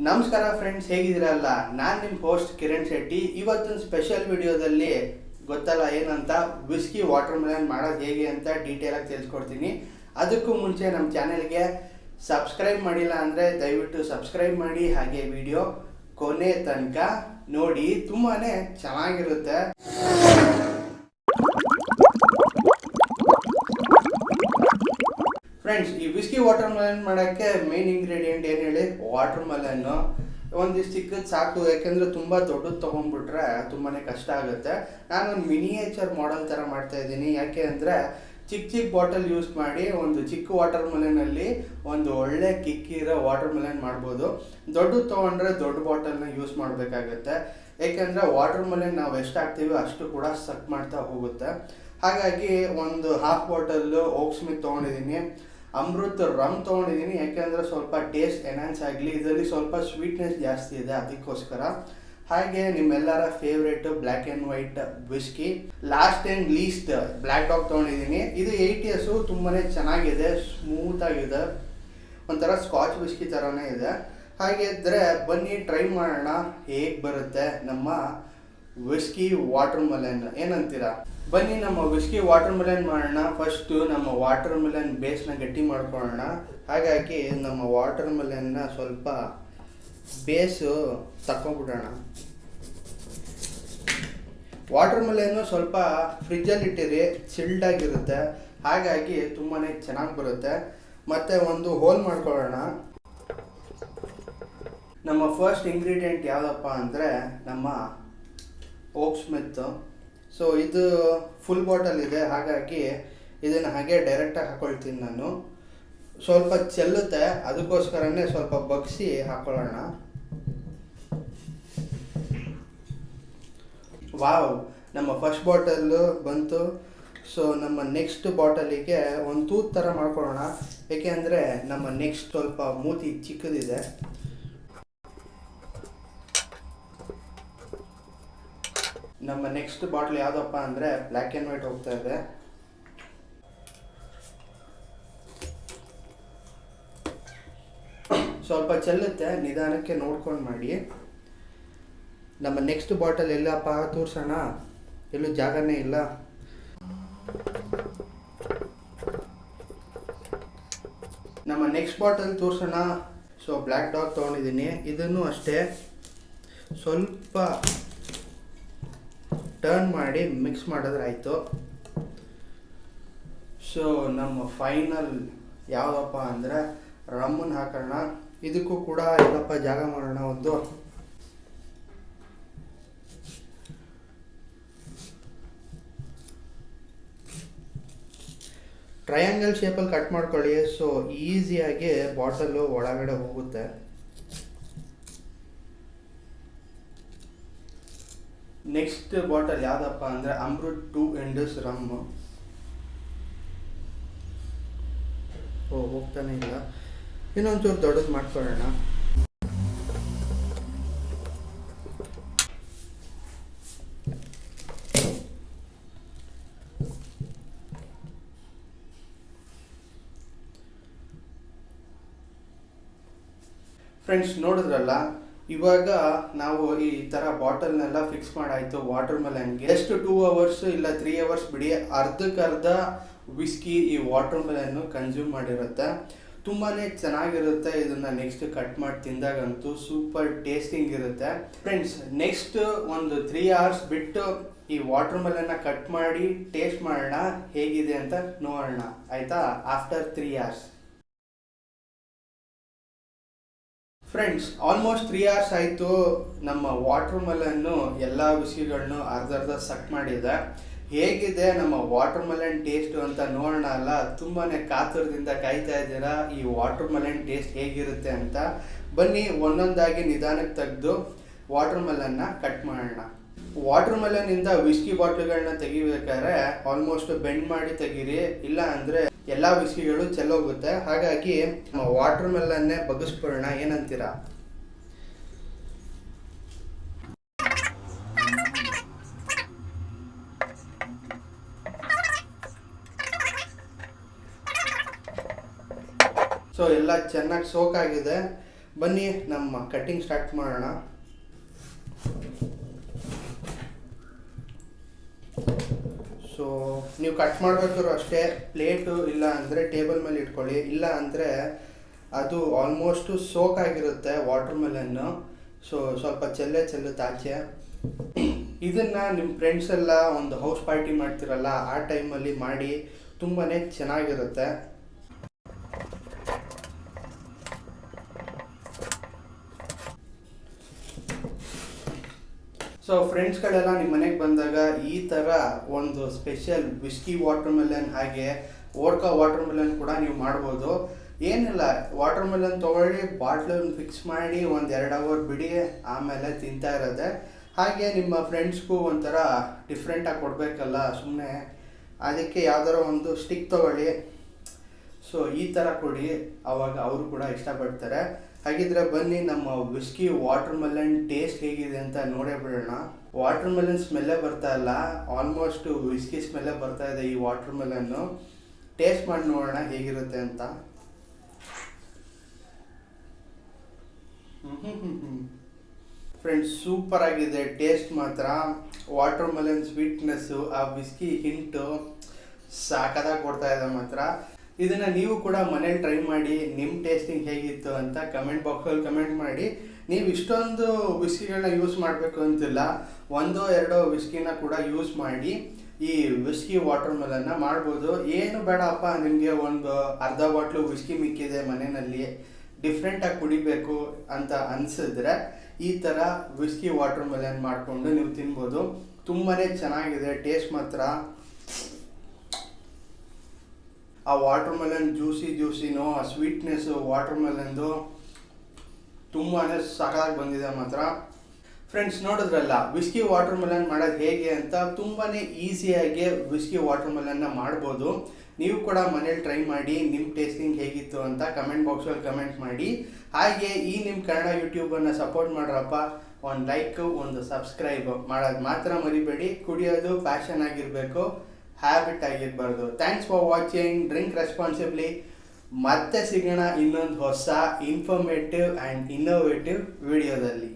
ನಮಸ್ಕಾರ ಫ್ರೆಂಡ್ಸ್, ಹೇಗಿದ್ದೀರಲ್ಲ. ನಾನು ನಿಮ್ಮ ಹೋಸ್ಟ್ ಕಿರಣ್ ಶೆಟ್ಟಿ. ಇವತ್ತಿನ ಸ್ಪೆಷಲ್ ವಿಡಿಯೋದಲ್ಲಿ ಗೊತ್ತಲ್ಲ ಏನಂತ, ವಿಸ್ಕಿ ವಾಟರ್ ಮೆಲನ್ ಮಾಡೋದು ಹೇಗೆ ಅಂತ ಡೀಟೇಲಾಗಿ ತಿಳಿಸ್ಕೊಡ್ತೀನಿ. ಅದಕ್ಕೂ ಮುಂಚೆ ನಮ್ಮ ಚಾನೆಲ್ಗೆ ಸಬ್ಸ್ಕ್ರೈಬ್ ಮಾಡಿಲ್ಲ ಅಂದರೆ ದಯವಿಟ್ಟು ಸಬ್ಸ್ಕ್ರೈಬ್ ಮಾಡಿ, ಹಾಗೆ ವಿಡಿಯೋ ಕೊನೆ ತನಕ ನೋಡಿ, ತುಂಬಾ ಚೆನ್ನಾಗಿರುತ್ತೆ. ಫ್ರೆಂಡ್ಸ್, ಈ ವಿಸ್ಕಿ ವಾಟರ್ ಮೆಲನ್ ಮಾಡೋಕ್ಕೆ ಮೇನ್ ಇಂಗ್ರೀಡಿಯೆಂಟ್ ಏನು ಹೇಳಿ, ವಾಟರ್ ಮೆಲನ್ನು. ಒಂದಿಷ್ಟು ಚಿಕ್ಕದು ಸಾಕು, ಯಾಕೆಂದರೆ ತುಂಬ ದೊಡ್ಡದು ತೊಗೊಂಡ್ಬಿಟ್ರೆ ತುಂಬಾ ಕಷ್ಟ ಆಗುತ್ತೆ. ನಾನೊಂದು ಮಿನಿಯೇಚರ್ ಮಾಡೆಲ್ ಥರ ಮಾಡ್ತಾ ಇದ್ದೀನಿ. ಯಾಕೆ ಅಂದರೆ ಚಿಕ್ಕ ಬಾಟಲ್ ಯೂಸ್ ಮಾಡಿ ಒಂದು ಚಿಕ್ಕ ವಾಟರ್ ಮೆಲನಲ್ಲಿ ಒಂದು ಒಳ್ಳೆ ಕಿಕ್ಕಿರೋ ವಾಟರ್ ಮೆಲನ್ ಮಾಡ್ಬೋದು. ದೊಡ್ಡದು ತೊಗೊಂಡ್ರೆ ದೊಡ್ಡ ಬಾಟಲ್ನ ಯೂಸ್ ಮಾಡಬೇಕಾಗತ್ತೆ. ಏಕೆಂದರೆ ವಾಟರ್ ಮೆಲನ್ ನಾವು ಎಷ್ಟು ಹಾಕ್ತೀವಿ ಅಷ್ಟು ಕೂಡ ಸಕ್ ಮಾಡ್ತಾ ಹೋಗುತ್ತೆ. ಹಾಗಾಗಿ ಒಂದು ಹಾಫ್ ಬಾಟಲ್ಲು ಓಕ್ ಸ್ಮಿತ್ ತೊಗೊಂಡಿದ್ದೀನಿ. ಅಮೃತ್ ರಮ್ ತೊಗೊಂಡಿದ್ದೀನಿ, ಯಾಕೆಂದರೆ ಸ್ವಲ್ಪ ಟೇಸ್ಟ್ ಎನ್ಹಾನ್ಸ್ ಆಗಲಿ. ಇದರಲ್ಲಿ ಸ್ವಲ್ಪ ಸ್ವೀಟ್ನೆಸ್ ಜಾಸ್ತಿ ಇದೆ, ಅದಕ್ಕೋಸ್ಕರ. ಹಾಗೆ ನಿಮ್ಮೆಲ್ಲರ favourite Black and White whisky. Last and least Black Dog ತೊಗೊಂಡಿದ್ದೀನಿ. ಇದು 8 years, ತುಂಬಾ ಚೆನ್ನಾಗಿದೆ, ಸ್ಮೂತಾಗಿದೆ, ಒಂಥರ ಸ್ಕಾಚ್ ವಿಸ್ಕಿ ಥರನೇ ಇದೆ. ಹಾಗೆ ಇದ್ದರೆ ಬನ್ನಿ ಟ್ರೈ ಮಾಡೋಣ ಹೇಗೆ ಬರುತ್ತೆ ನಮ್ಮ ವಿಸ್ಕಿ ವಾಟರ್ ಮೆಲನ್. ಏನಂತೀರಾ? ಬನ್ನಿ ನಮ್ಮ ವಿಸ್ಕಿ ವಾಟರ್ ಮೆಲನ್ ಮಾಡೋಣ. ಫಸ್ಟು ನಮ್ಮ ವಾಟರ್ ಮೆಲನ್ ಬೇಸ್ನ ಗಟ್ಟಿ ಮಾಡ್ಕೊಳ್ಳೋಣ. ಹಾಗಾಗಿ ನಮ್ಮ ವಾಟರ್ ಮೆಲನ್ನ ಸ್ವಲ್ಪ ಬೇಸು ತಗೊಂಡ್ಬಿಡೋಣ. ವಾಟರ್ ಮೆಲನ್ನು ಸ್ವಲ್ಪ ಫ್ರಿಜ್ಜಲ್ಲಿ ಇಟ್ಟಿರಿ, ಚಿಲ್ಡ್ ಆಗಿರುತ್ತೆ. ಹಾಗಾಗಿ ತುಂಬಾ ಚೆನ್ನಾಗಿ ಬರುತ್ತೆ. ಮತ್ತು ಒಂದು ಹೋಲ್ ಮಾಡ್ಕೊಳ್ಳೋಣ. ನಮ್ಮ ಫಸ್ಟ್ ಇಂಗ್ರೀಡಿಯೆಂಟ್ ಯಾವುದಪ್ಪ ಅಂದರೆ ನಮ್ಮ ಓಕ್ ಸ್ಮಿತ್. ಸೊ ಇದು ಫುಲ್ ಬಾಟಲ್ ಇದೆ, ಹಾಗಾಗಿ ಇದನ್ನು ಹಾಗೆ ಡೈರೆಕ್ಟಾಗಿ ಹಾಕ್ಕೊಳ್ತೀನಿ ನಾನು. ಸ್ವಲ್ಪ ಚೆಲ್ಲುತ್ತೆ, ಅದಕ್ಕೋಸ್ಕರನೇ ಸ್ವಲ್ಪ ಬಗ್ಸಿ ಹಾಕೊಳ್ಳೋಣ. ವಾವ್, ನಮ್ಮ ಫಸ್ಟ್ ಬಾಟಲ್ಲು ಬಂತು. ಸೊ ನಮ್ಮ ನೆಕ್ಸ್ಟ್ ಬಾಟಲಿಗೆ ಒಂದು ತೂತ್ ಥರ ಮಾಡ್ಕೊಳ್ಳೋಣ. ಏಕೆ ಅಂದರೆ ನಮ್ಮ ನೆಕ್ಸ್ಟ್ ಸ್ವಲ್ಪ ಮೂತಿ ಚಿಕ್ಕದಿದೆ. ನಮ್ಮ ನೆಕ್ಸ್ಟ್ ಬಾಟ್ಲ್ ಯಾವುದಪ್ಪ ಅಂದರೆ ಬ್ಲ್ಯಾಕ್ ಆ್ಯಂಡ್ ವೈಟ್ ಹೋಗ್ತಾ ಇದೆ. ಸ್ವಲ್ಪ ಚೆಲ್ಲುತ್ತೆ, ನಿಧಾನಕ್ಕೆ ನೋಡ್ಕೊಂಡು ಮಾಡಿ. ನಮ್ಮ ನೆಕ್ಸ್ಟ್ ಬಾಟಲ್ ಎಲ್ಲಪ್ಪ ತೋರಿಸೋಣ, ಎಲ್ಲೂ ಜಾಗನೇ ಇಲ್ಲ. ನಮ್ಮ ನೆಕ್ಸ್ಟ್ ಬಾಟಲ್ ತೋರಿಸೋಣ. ಸೊ ಬ್ಲ್ಯಾಕ್ ಡಾಗ್ ತೊಗೊಂಡಿದ್ದೀನಿ. ಇದನ್ನು ಅಷ್ಟೇ ಸ್ವಲ್ಪ ಟರ್ನ್ ಮಾಡಿ ಮಿಕ್ಸ್ ಮಾಡಿದ್ರೆ ಆಯಿತು. ಸೊ ನಮ್ಮ ಫೈನಲ್ ಯಾವುದಪ್ಪ ಅಂದರೆ ರಮ್ಮನ್ನು ಹಾಕೋಣ. ಇದಕ್ಕೂ ಕೂಡ ಎಲ್ಲಪ್ಪ ಜಾಗ ಮಾಡೋಣ. ಒಂದು ಟ್ರಯಾಂಗಲ್ ಶೇಪಲ್ಲಿ ಕಟ್ ಮಾಡ್ಕೊಳ್ಳಿ. ಸೊ ಈಸಿಯಾಗಿ ಬಾಟಲು ಒಳಗಡೆ ಹೋಗುತ್ತೆ. ನೆಕ್ಸ್ಟ್ ಬಾಟಲ್ ಯಾವುದಪ್ಪ ಅಂದರೆ ಅಮೃತ್ 2 ಎಂಡಸ್ ರಮ್. ಹೋಗ್ತಾನೆ ಇಲ್ಲ, ಇನ್ನೊಂಚೂರು ದೊಡ್ಡದು ಮಾಡ್ಕೊಳ್ಳೋಣ. ಫ್ರೆಂಡ್ಸ್, ನೋಡಿದ್ರಲ್ಲ, ಇವಾಗ ನಾವು ಈ ಥರ ಬಾಟಲ್ನೆಲ್ಲ ಫಿಕ್ಸ್ ಮಾಡಾಯಿತು ವಾಟರ್ ಮೆಲನ್ಗೆ. ಎಷ್ಟು 2 hours ಇಲ್ಲ 3 hours ಬಿಡಿ, ಅರ್ಧಕ್ಕರ್ಧ ವಿಸ್ಕಿ ಈ ವಾಟರ್ ಮೆಲನ್ನು ಕನ್ಸ್ಯೂಮ್ ಮಾಡಿರುತ್ತೆ. ತುಂಬಾ ಚೆನ್ನಾಗಿರುತ್ತೆ. ಇದನ್ನು ನೆಕ್ಸ್ಟ್ ಕಟ್ ಮಾಡಿ ತಿಂದಾಗಂತೂ ಸೂಪರ್ ಟೇಸ್ಟಿಂಗ್ ಇರುತ್ತೆ. ಫ್ರೆಂಡ್ಸ್, ನೆಕ್ಸ್ಟ್ ಒಂದು 3 hours ಬಿಟ್ಟು ಈ ವಾಟರ್ ಮೆಲನ್ನ ಕಟ್ ಮಾಡಿ ಟೇಸ್ಟ್ ಮಾಡೋಣ ಹೇಗಿದೆ ಅಂತ ನೋಡೋಣ, ಆಯಿತಾ? After 3 hours. Friends, almost 3 hours ಆಯಿತು. ನಮ್ಮ ವಾಟರ್ ಮೆಲನ್ನು ಎಲ್ಲ ವಿಸ್ಕಿಗಳನ್ನು ಅರ್ಧ ಸಕ್ ಮಾಡಿದೆ. ಹೇಗಿದೆ ನಮ್ಮ ವಾಟರ್ ಮೆಲನ್ ಟೇಸ್ಟು ಅಂತ ನೋಡೋಣ ಅಲ್ಲ? ತುಂಬಾ ಕಾತುರದಿಂದ ಕಾಯ್ತಾ ಇದ್ದೀರಾ ಈ ವಾಟರ್ ಮೆಲನ್ ಟೇಸ್ಟ್ ಹೇಗಿರುತ್ತೆ ಅಂತ. ಬನ್ನಿ ಒಂದೊಂದಾಗಿ ನಿಧಾನಕ್ಕೆ ತೆಗೆದು ವಾಟರ್ ಮೆಲನ್ನ ಕಟ್ ಮಾಡೋಣ. ವಾಟರ್ ಮೆಲನ್ನಿಂದ ವಿಸ್ಕಿ ಬಾಟ್ಲುಗಳನ್ನ ತೆಗಿಬೇಕಾದ್ರೆ ಆಲ್ಮೋಸ್ಟ್ ಬೆಂಡ್ ಮಾಡಿ ತೆಗೀರಿ, ಇಲ್ಲ ಅಂದರೆ ಎಲ್ಲ ವಿಸ್ಕಿಗಳು ಚೆಲ್ಲೋಗುತ್ತೆ. ಹಾಗಾಗಿ ವಾಟರ್ ಮೆಲನ್ನೇ ಬಗ್ಗಿಸ್ಬಿಡೋಣ, ಏನಂತೀರಾ? ಸೊ ಎಲ್ಲ ಚೆನ್ನಾಗಿ ಸೋಕಾಗಿದೆ. ಬನ್ನಿ ನಮ್ಮ ಕಟ್ಟಿಂಗ್ ಸ್ಟಾರ್ಟ್ ಮಾಡೋಣ. ಸೊ ನೀವು ಕಟ್ ಮಾಡಬೇಕಾದ್ರೂ ಅಷ್ಟೇ ಪ್ಲೇಟು ಇಲ್ಲ ಅಂದರೆ ಟೇಬಲ್ ಮೇಲೆ ಇಟ್ಕೊಳ್ಳಿ, ಇಲ್ಲ ಅಂದರೆ ಅದು ಆಲ್ಮೋಸ್ಟು ಸೋಕ್ ಆಗಿರುತ್ತೆ ವಾಟರ್ಮೆಲನ್ನು. ಸೊ ಸ್ವಲ್ಪ ಚೆಲ್ಲುತ್ತೆ ಆಚೆ. ಇದನ್ನು ನಿಮ್ಮ ಫ್ರೆಂಡ್ಸ್ ಎಲ್ಲ ಒಂದು ಹೌಸ್ ಪಾರ್ಟಿ ಮಾಡ್ತಿರಲ್ಲ ಆ ಟೈಮಲ್ಲಿ ಮಾಡಿ, ತುಂಬಾ ಚೆನ್ನಾಗಿರುತ್ತೆ. ಸೊ ಫ್ರೆಂಡ್ಸ್ಗಳೆಲ್ಲ ನಿಮ್ಮ ಮನೆಗೆ ಬಂದಾಗ ಈ ಥರ ಒಂದು ಸ್ಪೆಷಲ್ ವಿಸ್ಕಿ ವಾಟರ್ಮೆಲನ್ ಹಾಗೆ ವೋಡ್ಕಾ ವಾಟರ್ಮೆಲನ್ ಕೂಡ ನೀವು ಮಾಡ್ಬೋದು. ಏನಿಲ್ಲ, ವಾಟರ್ಮೆಲನ್ ತೊಗೊಳ್ಳಿ, ಬಾಟ್ಲನ್ನು ಫಿಕ್ಸ್ ಮಾಡಿ 1-2 ಅವರ್ ಬಿಡಿ, ಆಮೇಲೆ ತಿಂತಾ ಇರೋದೆ. ಹಾಗೆ ನಿಮ್ಮ ಫ್ರೆಂಡ್ಸ್ಗೂ ಒಂಥರ ಡಿಫ್ರೆಂಟಾಗಿ ಕೊಡಬೇಕಲ್ಲ, ಸುಮ್ಮನೆ ಅದಕ್ಕೆ ಯಾವ್ದಾರ ಒಂದು ಸ್ಟಿಕ್ ತೊಗೊಳ್ಳಿ. ಸೊ ಈ ಥರ ಕೊಡಿ, ಆವಾಗ ಅವರು ಕೂಡ ಇಷ್ಟಪಡ್ತಾರೆ. ಹಾಗಿದ್ರೆ ಬನ್ನಿ ನಮ್ಮ ವಿಸ್ಕಿ ವಾಟರ್ಮೆಲನ್ ಟೇಸ್ಟ್ ಹೇಗಿದೆ ಅಂತ ನೋಡೇ ಬಿಡೋಣ. ವಾಟರ್ಮೆಲನ್ ಸ್ಮೆಲ್ಲೇ ಬರ್ತಾ ಇಲ್ಲ, ಆಲ್ಮೋಸ್ಟ್ ವಿಸ್ಕಿ ಸ್ಮೆಲ್ಲೇ ಬರ್ತಾ ಇದೆ ಈ ವಾಟರ್ಮೆಲನ್ನು. ಟೇಸ್ಟ್ ಮಾಡಿ ನೋಡೋಣ ಹೇಗಿರುತ್ತೆ ಅಂತ. ಫ್ರೆಂಡ್ಸ್, ಸೂಪರ್ ಆಗಿದೆ ಟೇಸ್ಟ್ ಮಾತ್ರ. ವಾಟರ್ಮೆಲನ್ ಸ್ವೀಟ್ನೆಸ್ಸು, ಆ ವಿಸ್ಕಿ ಹಿಂಟು ಸಾಕಾಗಿ ಕೊಡ್ತಾ ಇದೆ ಮಾತ್ರ. ಇದನ್ನು ನೀವು ಕೂಡ ಮನೇಲಿ ಟ್ರೈ ಮಾಡಿ, ನಿಮ್ಮ ಟೇಸ್ಟಿಂಗ್ ಹೇಗಿತ್ತು ಅಂತ ಕಮೆಂಟ್ ಬಾಕ್ಸಲ್ಲಿ ಕಮೆಂಟ್ ಮಾಡಿ. ನೀವು ಇಷ್ಟೊಂದು ವಿಸ್ಕಿಗಳನ್ನ ಯೂಸ್ ಮಾಡಬೇಕು ಅಂತಿಲ್ಲ, 1-2 ವಿಸ್ಕಿನ ಕೂಡ ಯೂಸ್ ಮಾಡಿ ಈ ವಿಸ್ಕಿ ವಾಟರ್ಮೆಲನ್ನ ಮಾಡ್ಬೋದು. ಏನು ಬೇಡಪ್ಪ, ನಿಮಗೆ ಒಂದು ಅರ್ಧ ಬಾಟ್ಲು ವಿಸ್ಕಿ ಮಿಕ್ಕಿದೆ ಮನೆಯಲ್ಲಿ, ಡಿಫ್ರೆಂಟಾಗಿ ಕುಡಿಬೇಕು ಅಂತ ಅನಿಸಿದ್ರೆ ಈ ಥರ ವಿಸ್ಕಿ ವಾಟರ್ಮೆಲನ್ ಮಾಡಿಕೊಂಡು ನೀವು ತಿನ್ಬೋದು. ತುಂಬಾ ಚೆನ್ನಾಗಿದೆ ಟೇಸ್ಟ್ ಮಾತ್ರ. ಆ ವಾಟರ್ಮೆಲನ್ ಜ್ಯೂಸಿನೋ, ಆ ಸ್ವೀಟ್ನೆಸ್ಸು ವಾಟರ್ಮೆಲನ್ದು ತುಂಬಾ ಸಾಕಾಗಿ ಬಂದಿದೆ ಮಾತ್ರ. ಫ್ರೆಂಡ್ಸ್, ನೋಡಿದ್ರಲ್ಲ ವಿಸ್ಕಿ ವಾಟರ್ಮೆಲನ್ ಮಾಡೋದು ಹೇಗೆ ಅಂತ. ತುಂಬಾ ಈಸಿಯಾಗಿ ವಿಸ್ಕಿ ವಾಟರ್ಮೆಲನ್ನ ಮಾಡ್ಬೋದು. ನೀವು ಕೂಡ ಮನೇಲಿ ಟ್ರೈ ಮಾಡಿ, ನಿಮ್ಮ ಟೇಸ್ಟಿಂಗ್ ಹೇಗಿತ್ತು ಅಂತ ಕಮೆಂಟ್ ಬಾಕ್ಸಲ್ಲಿ ಕಮೆಂಟ್ ಮಾಡಿ. ಹಾಗೆ ಈ ನಿಮ್ಮ ಕನ್ನಡ ಯೂಟ್ಯೂಬನ್ನು ಸಪೋರ್ಟ್ ಮಾಡ್ರಪ್ಪ. ಒಂದು ಲೈಕ್, ಒಂದು ಸಬ್ಸ್ಕ್ರೈಬ್ ಮಾಡೋದು ಮಾತ್ರ ಮರಿಬೇಡಿ. ಕುಡಿಯೋದು ಪ್ಯಾಷನ್ ಆಗಿರಬೇಕು, ಹ್ಯಾಬಿಟ್ ಆಗಿರಬಾರ್ದು. Thanks for watching. Drink responsibly. ಮತ್ತೆ ಸಿಗೋಣ ಇನ್ನೊಂದು ಹೊಸ ಇನ್ಫಾರ್ಮೇಟಿವ್ ಆ್ಯಂಡ್ ಇನ್ನೋವೇಟಿವ್ ವಿಡಿಯೋದಲ್ಲಿ.